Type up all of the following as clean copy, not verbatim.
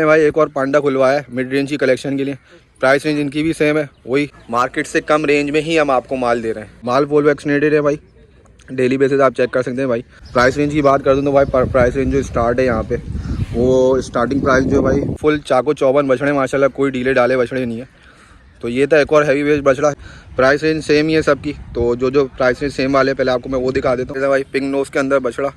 भाई एक और पांडा खुलवाया है मिड रेंज की कलेक्शन के लिए। प्राइस रेंज इनकी भी सेम है, वही मार्केट से कम रेंज में ही हम आपको माल दे रहे हैं। माल फुल वैक्सीनेटेड है भाई, डेली बेसिस आप चेक कर सकते हैं भाई। प्राइस रेंज की बात कर दूँ तो भाई प्राइस रेंज जो स्टार्ट है यहाँ पे वो स्टार्टिंग प्राइस जो भाई फुल चाको 54 बछड़े माशाल्लाह, कोई डीले डाले बछड़े नहीं है। तो ये था एक और हैवी वेट बछड़ा। प्राइस रेंज सेम ही है सबकी, तो जो प्राइस रेंज सेम वाले पहले आपको मैं वो दिखा देता हूँ। भाई पिंक नोज के अंदर बछड़ा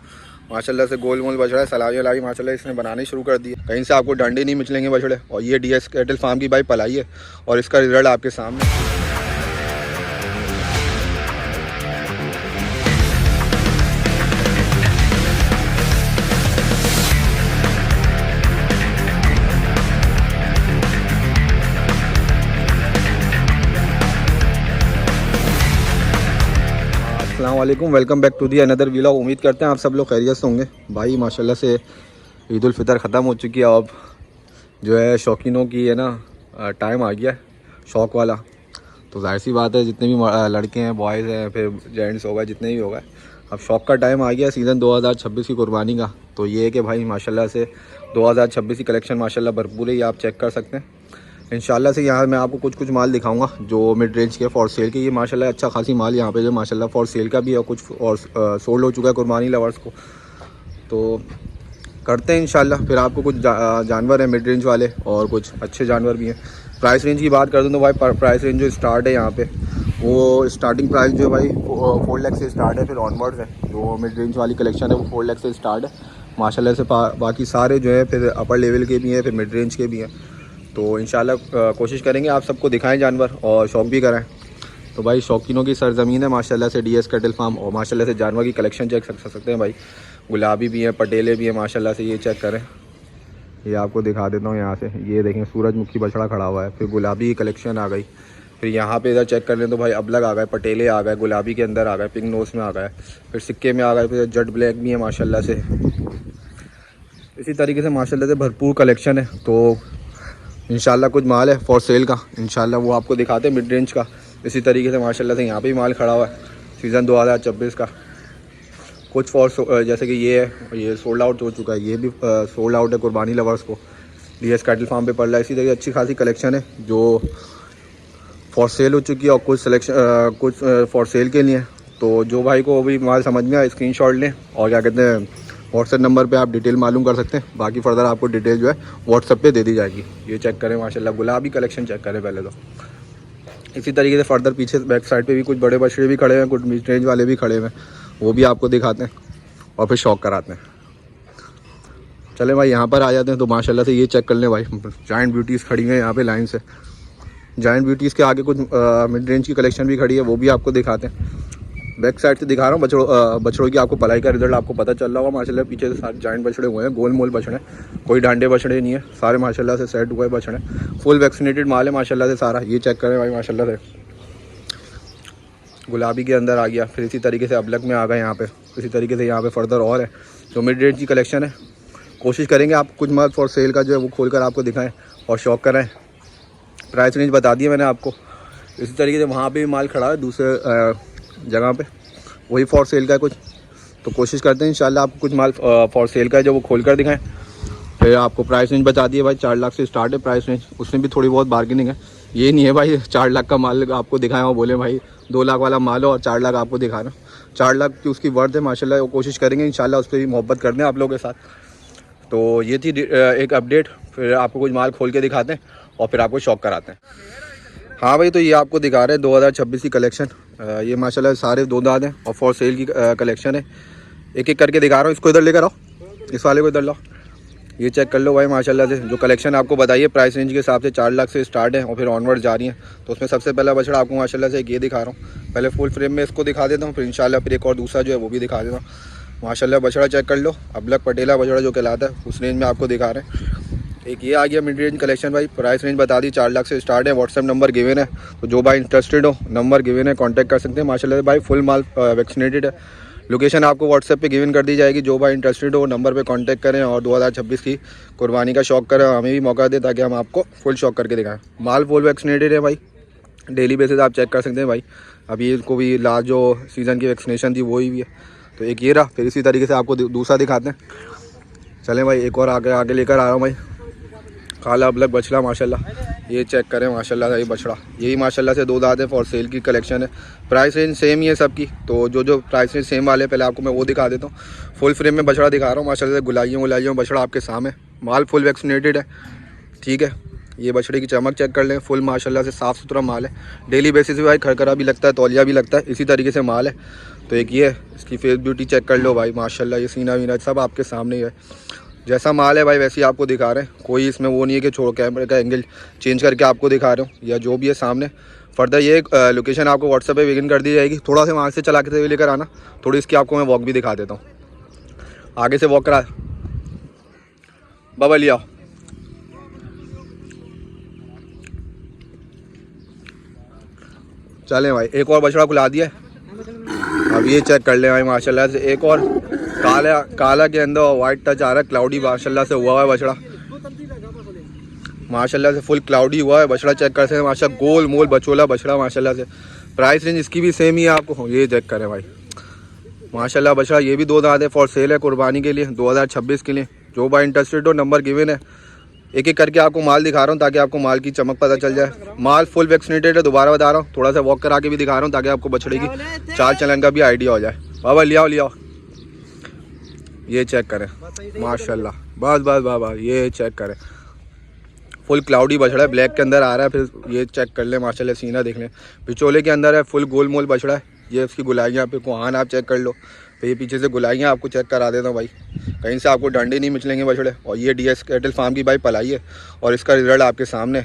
माशाल्लाह से गोल मोल बछड़ा है, सलावी वलावी माशाल्लाह इसने बनानी शुरू कर दी है। कहीं से आपको डंडे नहीं मिचलेंगे बछड़े। और ये डीएस कैटल फार्म की भाई पलाई है और इसका रिजल्ट आपके सामने। अस्सलाम वालेकुम, welcome back to the another vlog. उम्मीद करते हैं आप सब लोग खैरियत से होंगे। भाई माशाल्लाह से ईद उल फितर ख़त्म हो चुकी है, अब जो है शौकीनों की है ना टाइम आ गया है, शौक़ वाला। तो जाहिर सी बात है जितने भी लड़के हैं, बॉयज़ हैं, फिर जेंट्स होगा, जितने भी होगा, अब शौक़ का टाइम आ गया सीज़न 2026 की कुर्बानी का। तो ये है कि भाई माशाल्लाह से 2026 की कलेक्शन माशाल्लाह भरपूर है, ये आप चेक कर सकते हैं। इंशाल्लाह से यहाँ मैं आपको कुछ माल दिखाऊंगा जो मिड रेंज के फॉर सेल के। ये माशाल्लाह अच्छा खासी माल यहाँ पे जो माशाल्लाह फॉर सेल का भी है, कुछ और सोल्ड हो चुका है कुर्बानी लवर्स को। तो करते हैं इंशाल्लाह। फिर आपको कुछ जानवर हैं मिड रेंज वाले और कुछ अच्छे जानवर भी हैं। प्राइस रेंज की बात कर दूँ तो भाई प्राइस रेंज जो स्टार्ट है यहाँ पे वो स्टार्टिंग प्राइस जो भाई 4 लाख से स्टार्ट है, फिर ऑनवर्ड्स है। जो मिड रेंज वाली कलेक्शन है वो 4 लाख से स्टार्ट है माशाल्लाह से। बाकी सारे जो है फिर अपर लेवल के भी हैं, फिर मिड रेंज के भी हैं। तो इंशाल्लाह कोशिश करेंगे आप सबको दिखाएं जानवर और शौक़ भी कराएं। तो भाई शौकीनों की सरज़मीन है माशाल्लाह से डीएस कैटल फार्म, और माशाल्लाह से जानवर की कलेक्शन चेक कर सकते हैं भाई। गुलाबी भी हैं, पटेले भी हैं माशाल्लाह से, ये चेक करें। ये आपको दिखा देता हूँ यहाँ से, ये देखें सूरजमुखी बछड़ा खड़ा हुआ है, फिर गुलाबी की कलेक्शन आ गई। फिर यहाँ पे इधर चेक कर लें तो भाई अबलग आ गए, पटेले आ गए, गुलाबी के अंदर आ गए, पिंक नोस में आ गए, फिर सिक्के में आ गए, फिर जट ब्लैक भी है माशाल्लाह से। इसी तरीके से माशाल्लाह से भरपूर कलेक्शन है। तो इंशाल्लाह कुछ माल है फॉर सेल का, इंशाल्लाह वो आपको दिखाते हैं मिड रेंज का। इसी तरीके से माशाल्लाह से यहाँ पे भी माल खड़ा हुआ है सीज़न 2026 का। कुछ फॉर जैसे कि ये है, ये सोल्ड आउट हो चुका है, ये भी सोल्ड आउट है कुर्बानी लवर्स को, डीएस कैटल फार्म पे पड़ रहा है। इसी तरीके अच्छी खासी कलेक्शन है जो फॉर सेल हो चुकी है और कुछ सिलेक्शन कुछ फॉर सेल के लिए। तो जो भाई को भी माल समझ में आए स्क्रीनशॉट लें और क्या कहते हैं व्हाट्सएप नंबर पे आप डिटेल मालूम कर सकते हैं। बाकी फर्दर आपको डिटेल जो है व्हाट्सएप पे दे दी जाएगी। ये चेक करें माशाल्लाह, गुलाबी कलेक्शन चेक करें पहले तो। इसी तरीके से फर्दर पीछे बैक साइड पे भी कुछ बड़े बछड़े भी खड़े हैं, कुछ मिड रेंज वाले भी खड़े हुए हैं, वो भी आपको दिखाते हैं और फिर शौक़ कराते हैं। चले भाई यहाँ पर आ जाते हैं। तो माशाल्लाह से ये चेक कर लें भाई, जायंट ब्यूटीज़ खड़ी हैं यहाँ पर लाइन से। जायंट ब्यूटीज़ के आगे कुछ मिड रेंज की कलेक्शन भी खड़ी है, वो भी आपको दिखाते हैं। बैक साइड से दिखा रहा हूँ बछड़ों की आपको पलाई का रिजल्ट आपको पता चल रहा होगा माशाल्लाह। पीछे से सारे जायंट बछड़े हुए हैं, गोल मोल बछड़े, कोई डांडे बछड़े नहीं है, सारे माशाल्लाह से सेट हुए बछड़े, फुल वैक्सीनेटेड माल है माशाल्लाह से सारा। ये चेक करें भाई माशाल्लाह से, गुलाबी के अंदर आ गया, फिर इसी तरीके से अबलक में आ गए यहाँ पे। इसी तरीके से यहाँ पे फर्दर और है जो मिड रेंज की कलेक्शन है। कोशिश करेंगे आप कुछ माल फॉर सेल का जो है वो खोल कर आपको दिखाएँ और शौक़ कराएँ। प्राइस रेंज बता दिया मैंने आपको। इसी तरीके से वहाँ पर भी माल खड़ा है दूसरे जगह पे, वही फॉर सेल का है कुछ। तो कोशिश करते हैं इंशाल्लाह आपको कुछ माल फॉर सेल का है जो वो खोल कर दिखाएं। फिर आपको प्राइस रेंज बता दिए भाई, 4 लाख से स्टार्ट है प्राइस रेंज। उसमें भी थोड़ी बहुत बार्गेनिंग है, ये नहीं है भाई 4 लाख का माल आपको दिखाएं और बोले भाई 2 लाख वाला माल हो और 4 लाख आपको दिखाना। 4 लाख की उसकी वर्थ है माशाल्लाह, वो कोशिश करेंगे इंशाल्लाह उस पर भी मोहब्बत करते हैं आप लोगों के साथ। तो ये थी एक अपडेट। फिर आपको कुछ माल खोल के दिखाते हैं और फिर आपको शौक़ कराते हैं। हाँ भाई, तो ये आपको दिखा रहे हैं 2026 की कलेक्शन। ये माशाल्लाह सारे 2 दांत हैं और फॉर सेल की कलेक्शन है। एक एक करके दिखा रहा हूँ। इसको इधर लेकर आओ, इस वाले को इधर लाओ। ये चेक कर लो भाई माशाल्लाह से जो कलेक्शन आपको बताइए प्राइस रेंज के हिसाब से 4 लाख से स्टार्ट है और फिर ऑनवर्ड जा रही हैं। तो उसमें सबसे पहला बछड़ा आपको माशाल्लाह से ये दिखा रहा हूँ। पहले फुल फ्रेम में इसको दिखा देता हूँ, फिर इंशाल्लाह फिर एक और दूसरा जो है वो भी दिखा देता हूँ। माशाल्लाह बछड़ा चेक कर लो, अबलक पटेला बछड़ा जो कहलाता है उस रेंज में आपको दिखा रहे हैं। एक ये आ गया मिड रेंज कलेक्शन भाई। प्राइस रेंज बता दी 4 लाख से स्टार्ट है। व्हाट्सएप नंबर गिवन है, तो जो भाई इंटरेस्टेड हो नंबर गिवन है, कांटेक्ट कर सकते हैं। माशाल्लाह भाई फुल माल वैक्सीनेटेड है। लोकेशन आपको व्हाट्सएप पे गिवन कर दी जाएगी। जो भाई इंटरेस्टेड हो नंबर पे कांटेक्ट करें और 2026 की कुर्बानी का शौक़ करें, हमें भी मौका दे ताकि हम आपको फुल शौक़ करके दिखाएं। माल फुल वैक्सीनेटेड है भाई, डेली बेसिस आप चेक कर सकते हैं भाई। अभी इसको भी लास्ट जो सीज़न की वैक्सीनेशन थी वही भी है। तो एक ये रहा। फिर इसी तरीके से आपको दूसरा दिखाते हैं। चलें भाई, एक और आगे लेकर आ रहा हूँ भाई। काला अबलग बछड़ा माशाल्लाह, ये चेक करें माशाल्लाह से ये बछड़ा, यही माशाल्लाह से 2 दांत है। फॉर सेल की कलेक्शन है। प्राइस रेंज सेम ही है सबकी, तो जो प्राइस रेंज सेम वाले पहले आपको मैं वो दिखा देता हूँ। फुल फ्रेम में बछड़ा दिखा रहा हूँ माशाल्लाह से, गुलाइयों बछड़ा आपके सामने, माल फुल वैक्सीनेटेड है, ठीक है। ये बछड़े की चमक चेक कर लें, फुल माशाल्लाह से साफ़ सुथरा माल है। डेली बेसिस पे भाई खरखरा भी लगता है, तौलिया भी लगता है, इसी तरीके से माल है। तो एक ये इसकी फेस ब्यूटी चेक कर लो भाई माशाल्लाह, ये सीना वीना सब आपके सामने ही है। जैसा माल है भाई वैसे ही आपको दिखा रहे हैं, कोई इसमें वो नहीं है कि छोड़ कैमरे का एंगल चेंज करके आपको दिखा रहे हो या जो भी है सामने। फर्दर ये लोकेशन आपको व्हाट्सएप पे बिगिन कर दी जाएगी, थोड़ा सा वहाँ से चला के लेकर आना। थोड़ी इसकी आपको मैं वॉक भी दिखा देता हूँ, आगे से वॉक करा। बाबा लिया चलें भाई, एक और बछड़ा खुला दिया। अब ये चेक कर ले भाई माशाल्लाह से, एक और काला के अंदर वाइट टच आ रहा है, क्लाउडी माशाल्लाह से हुआ है बछड़ा, माशाल्लाह से फुल क्लाउडी हुआ है बछड़ा। चेक करते हैं माशा, गोल मोल बचोला बछड़ा माशाल्लाह से। प्राइस रेंज इसकी भी सेम ही है आपको, ये चेक करें भाई माशाल्लाह बछड़ा। ये भी 2 दांत है, फॉर सेल है, कुर्बानी के लिए 2026 के लिए। जो भाई इंटरेस्टेड हो नंबर गिवन है, एक एक करके आपको माल दिखा रहा हूँ ताकि आपको माल की चमक पता चल जाए। माल फुल वैक्सीनेटेड है, दोबारा बता रहा हूँ, थोड़ा सा वॉक करा के भी दिखा रहा हूँ ताकि आपको बछड़े की चाल चलन का भी आइडिया हो जाए। बाबा लियाओ ये चेक करें माशाल्लाह, बस बाबा ये चेक करें, फुल क्लाउडी बछड़ा है, ब्लैक के अंदर आ रहा है। फिर ये चेक कर ले माशाल्लाह, सीना देख लें, बिचोले के अंदर है, फुल गोल मोल बछड़ा है। ये उसकी गुलाइयाँ पे कोहान आप चेक कर लो, फिर ये पीछे से गुलाइयाँ आपको चेक करा देता हूँ भाई, कहीं से आपको डंडे नहीं मिचलेंगे बछड़े। और ये डीएस कैटल फार्म की भाई पलाई है, और इसका रिजल्ट आपके सामने,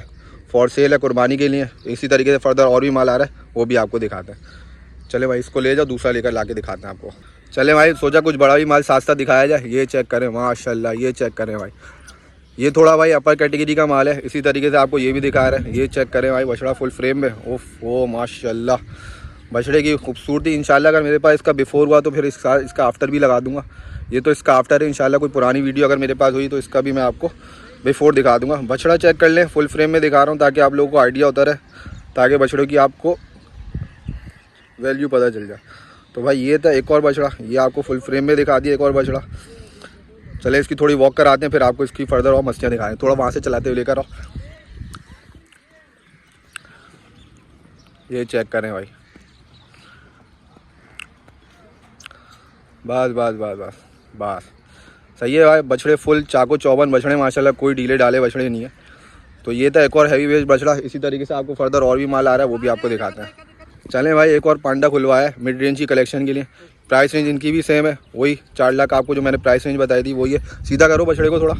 फॉर सेल है, कुर्बानी के लिए। इसी तरीके से फर्दर और भी माल आ रहा है, वो भी आपको दिखाते हैं। चले भाई इसको ले जाओ, दूसरा लेकर ला के दिखाते हैं आपको। चले भाई, सोचा कुछ बड़ा भी माल साथ साथ दिखाया जाए। ये चेक करें माशाल्लाह, ये चेक करें भाई, ये थोड़ा भाई अपर कैटेगरी का माल है। इसी तरीके से आपको ये भी दिखा रहे हैं, ये चेक करें भाई बछड़ा फुल फ्रेम में। ओ माशाल्लाह, बछड़े की खूबसूरती इंशाल्लाह अगर मेरे पास इसका बिफोर हुआ तो फिर इसका आफ्टर भी लगा दूंगा। ये तो इसका आफ्टर है, इंशाल्लाह कोई पुरानी वीडियो अगर मेरे पास हुई तो इसका भी मैं आपको बिफोर दिखा दूंगा। बछड़ा चेक कर लें, फुल फ्रेम में दिखा रहा हूँ ताकि आप लोगों को आइडिया होता रहे, ताकि बछड़ों की आपको वैल्यू पता चल जाए। तो भाई ये था एक और बछड़ा, ये आपको फुल फ्रेम में दिखा दिया एक और बछड़ा। चले इसकी थोड़ी वॉक कराते हैं, फिर आपको इसकी फर्दर और मस्तियाँ दिखाएं। थोड़ा वहाँ से चलाते हुए लेकर आओ, ये चेक करें भाई, बस सही है भाई। बछड़े फुल चाको चौबन बछड़े माशाल्लाह, कोई ढीले डाले बछड़े नहीं है। तो ये था एक और हैवी वेट बछड़ा। इसी तरीके से आपको फर्दर और भी माल आ रहा है, वो भी आपको दिखाते हैं। चलें भाई, एक और पांडा खुलवाया है मिड रेंज की कलेक्शन के लिए। प्राइस रेंज इनकी भी सेम है, वही 4 लाख आपको जो मैंने प्राइस रेंज बताई थी वही है। सीधा करो बछड़े को थोड़ा,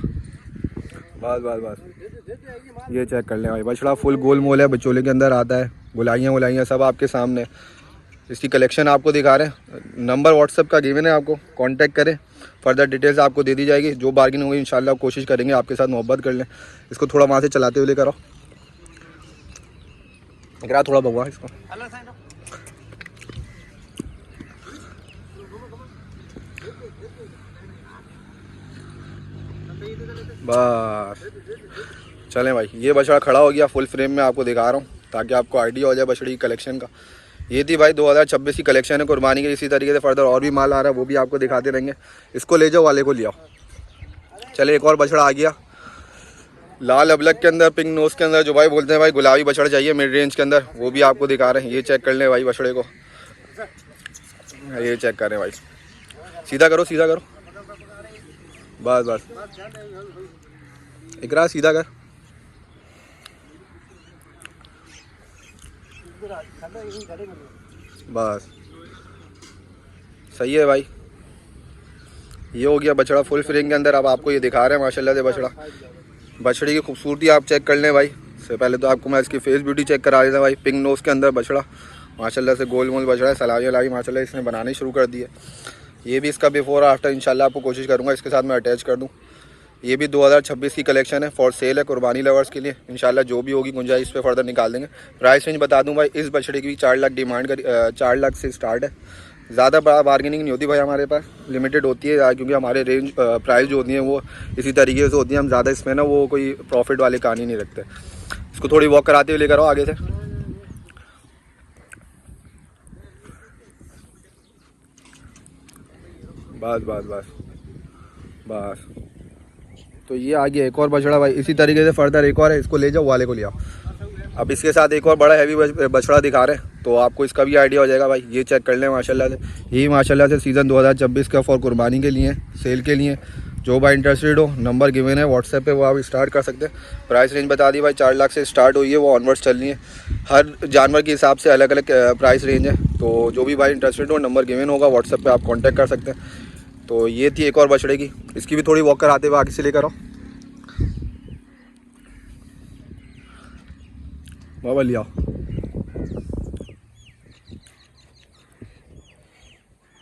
बस ये चेक कर लें भाई, बछड़ा फुल गोल मोल है, बचोले के अंदर आता है, गुलाइयाँ सब आपके सामने। इसकी कलेक्शन आपको दिखा रहे हैं, नंबर व्हाट्सएप का गिवन है, आपको कांटेक्ट करें, फर्दर डिटेल्स आपको दे दी जाएगी। जो बार्गिन होगी इंशाल्लाह कोशिश करेंगे आपके साथ मोहब्बत कर लें। इसको थोड़ा वहाँ से चलाते हुए लेकर आओ, इकरा थोड़ा भगवा इसको। बस चलें भाई, ये बछड़ा खड़ा हो गया, फुल फ्रेम में आपको दिखा रहा हूँ ताकि आपको आइडिया हो जाए बछड़ी की कलेक्शन का। ये थी भाई 2026 की कलेक्शन है कुर्बानी के। इसी तरीके से फर्दर और भी माल आ रहा है, वो भी आपको दिखाते रहेंगे। इसको ले जाओ, वाले को ले आओ। चले एक और बछड़ा आ गया, लाल अबलक के अंदर, पिंक नोज के अंदर, जो भाई बोलते हैं भाई गुलाबी बछड़ा चाहिए मिड रेंज के अंदर, वो भी आपको दिखा रहे हैं। ये चेक कर लें भाई बछड़े को, ये चेक करें भाई, सीधा करो बस इकरा सीधा कर, बस सही है भाई। ये हो गया बछड़ा फुल फ्रेम के अंदर। अब आपको ये दिखा रहे हैं माशाल्लाह से बछड़ा, बछड़ी की खूबसूरती आप चेक कर लें भाई। से पहले तो आपको मैं इसकी फेस ब्यूटी चेक करा देता भाई। पिंक नोज के अंदर बछड़ा माशाल्लाह से गोल मोल बछड़ा है, सलाई माशाल्लाह इसने बनानी शुरू कर दी है। ये भी इसका बिफोर आफ्टर इंशाल्लाह आपको कोशिश करूँगा इसके साथ मैं अटैच कर दूँ। ये भी 2026 की कलेक्शन है, फॉर सेल है कुर्बानी लवर्स के लिए। इंशाल्लाह जो भी होगी गुंजाइश इस पर फर्दर निकाल देंगे। प्राइस रेंज बता दूं भाई, इस बछड़े की भी 4 लाख डिमांड कर 4 लाख से स्टार्ट है। ज़्यादा बार्गेनिंग नहीं होती भाई हमारे पास, लिमिटेड होती है, क्योंकि हमारे रेंज प्राइस जो होती हैं वो इसी तरीके से होती है। हम ज़्यादा इसमें ना वो कोई प्रॉफिट वाली कहानी नहीं रखते। इसको थोड़ी वॉक कराते हुए लेकर आओ आगे से। बस तो ये आ गया एक और बछड़ा भाई। इसी तरीके से फर्दर एक और है, इसको ले जाओ, वाले को ले आओ। अब इसके साथ एक और बड़ा हैवी बछड़ा दिखा रहे हैं, तो आपको इसका भी आइडिया हो जाएगा भाई। ये चेक कर लें माशाल्लाह से, ये माशाल्लाह से सीज़न 2026 का फॉर कुर्बानी के लिए, सेल के लिए। जो भाई इंटरेस्टेड हो, नंबर गिवन है व्हाट्सएप पे, वो आप स्टार्ट कर सकते हैं। प्राइस रेंज बता दी भाई, 4 लाख से स्टार्ट हुई है, वो ऑनवर्ड्स चल रही है। हर जानवर के हिसाब से अलग अलग प्राइस रेंज है। तो जो भी भाई इंटरेस्टेड हो, नंबर गिवन होगा व्हाट्सएप पे, आप कॉन्टैक्ट कर सकते हैं। तो ये थी एक और बछड़े की, इसकी भी थोड़ी वॉक कराते हुए आगे से लेकर आओ बाबा, ले आओ।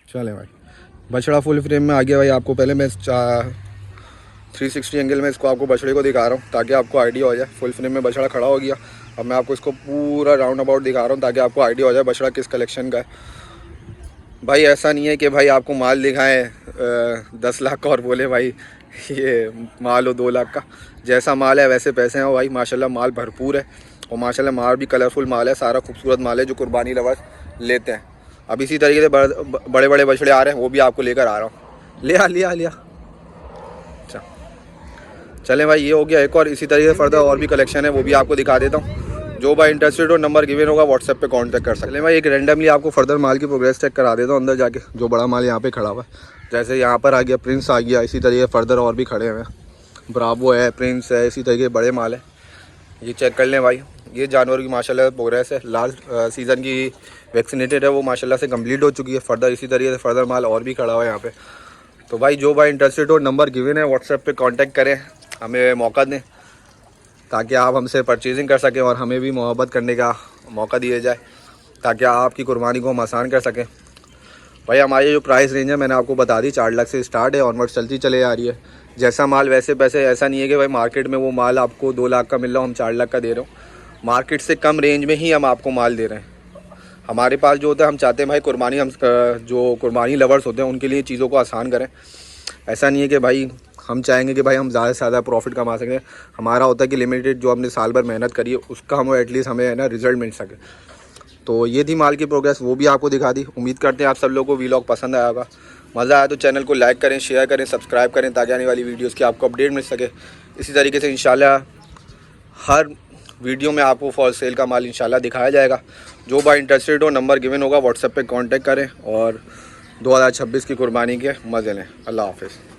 चले भाई, बछड़ा फुल फ्रेम में आ गया भाई। आपको पहले मैं 360 एंगल में इसको आपको बछड़े को दिखा रहा हूँ ताकि आपको आइडिया हो जाए। फुल फ्रेम में बछड़ा खड़ा हो गया। अब मैं आपको इसको पूरा राउंड अबाउट दिखा रहा हूँ ताकि आपको आइडिया हो जाए बछड़ा किस कलेक्शन का है। भाई ऐसा नहीं है कि भाई आपको माल दिखाएं 10 लाख का और बोले भाई ये माल हो 2 लाख का। जैसा माल है वैसे पैसे हैं भाई। माशाल्लाह माल भरपूर है और माशाल्लाह माल भी कलरफुल माल है, सारा खूबसूरत माल है जो कुर्बानी लवर्स लेते हैं। अब इसी तरीके से बड़े बड़े बछड़े आ रहे हैं, वो भी आपको लेकर आ रहा हूँ। लिया अच्छा, चलें भाई, ये हो गया एक और। इसी तरीके से फर्दर और भी कलेक्शन है, वो भी आपको दिखा देता हूँ। जो भाई इंटरेस्टेड हो, नंबर गिवन होगा व्हाट्सएप पे कांटेक्ट कर सकते हैं। भाई एक रैंडमली आपको फर्दर माल की प्रोग्रेस चेक करा देता हूँ अंदर जाके। जो बड़ा माल यहाँ पे खड़ा हुआ है, जैसे यहाँ पर आ गया प्रिंस आ गया, इसी तरीके फर्दर और भी खड़े हुए हैं। ब्रावो है, प्रिंस है, इसी तरीके बड़े माल है। ये चेक कर लें भाई। ये जानवर की माशाल्लाह प्रोग्रेस है। लास्ट सीज़न की वैक्सीनेटेड है, वो माशाल्लाह से कंप्लीट हो चुकी है। फर्दर इसी तरीके से फर्दर माल और भी खड़ा हुआ है यहाँ पे। तो भाई जो भाई इंटरेस्टेड हो, नंबर गिवन है व्हाट्सएप पे कांटेक्ट करें, हमें मौका दें ताकि आप हमसे परचेजिंग कर सकें और हमें भी मोहब्बत करने का मौका दिया जाए ताकि आपकी कुर्बानी को हम आसान कर सकें। भाई हमारी जो प्राइस रेंज है मैंने आपको बता दी, 4 लाख से स्टार्ट है, ऑनवर्ड चलती चले आ रही है। जैसा माल वैसे पैसे। ऐसा नहीं है कि भाई मार्केट में वो माल आपको 2 लाख का मिल रहा हो, हम 4 लाख का दे रहे हो। मार्केट से कम रेंज में ही हम आपको माल दे रहे हैं। हमारे पास जो होता है, हम चाहते हैं भाई कुर्बानी, हम जो कुर्बानी लवर्स होते हैं उनके लिए चीज़ों को आसान करें। ऐसा नहीं है कि भाई हम चाहेंगे कि भाई हम ज़्यादा से ज़्यादा प्रॉफिट कमा सकें। हमारा होता है कि लिमिटेड जो हमने साल भर मेहनत करी है उसका हम एटलीस्ट हमें है ना रिजल्ट मिल सके। तो ये थी माल की प्रोग्रेस, वो भी आपको दिखा दी। उम्मीद करते हैं आप सब लोगों को वीलॉग पसंद आया होगा। मज़ा आया तो चैनल को लाइक करें, शेयर करें, सब्सक्राइब करें ताकि आने वाली वीडियोस की आपको अपडेट मिल सके। इसी तरीके से इंशाल्लाह हर वीडियो में आपको फॉर सेल का माल इंशाल्लाह दिखाया जाएगा। जो भाई इंटरेस्टेड हो, नंबर गिवन होगा व्हाट्सएप पे कांटेक्ट करें और 2026 की कुर्बानी के मज़े लें। अल्लाह हाफ़िज़।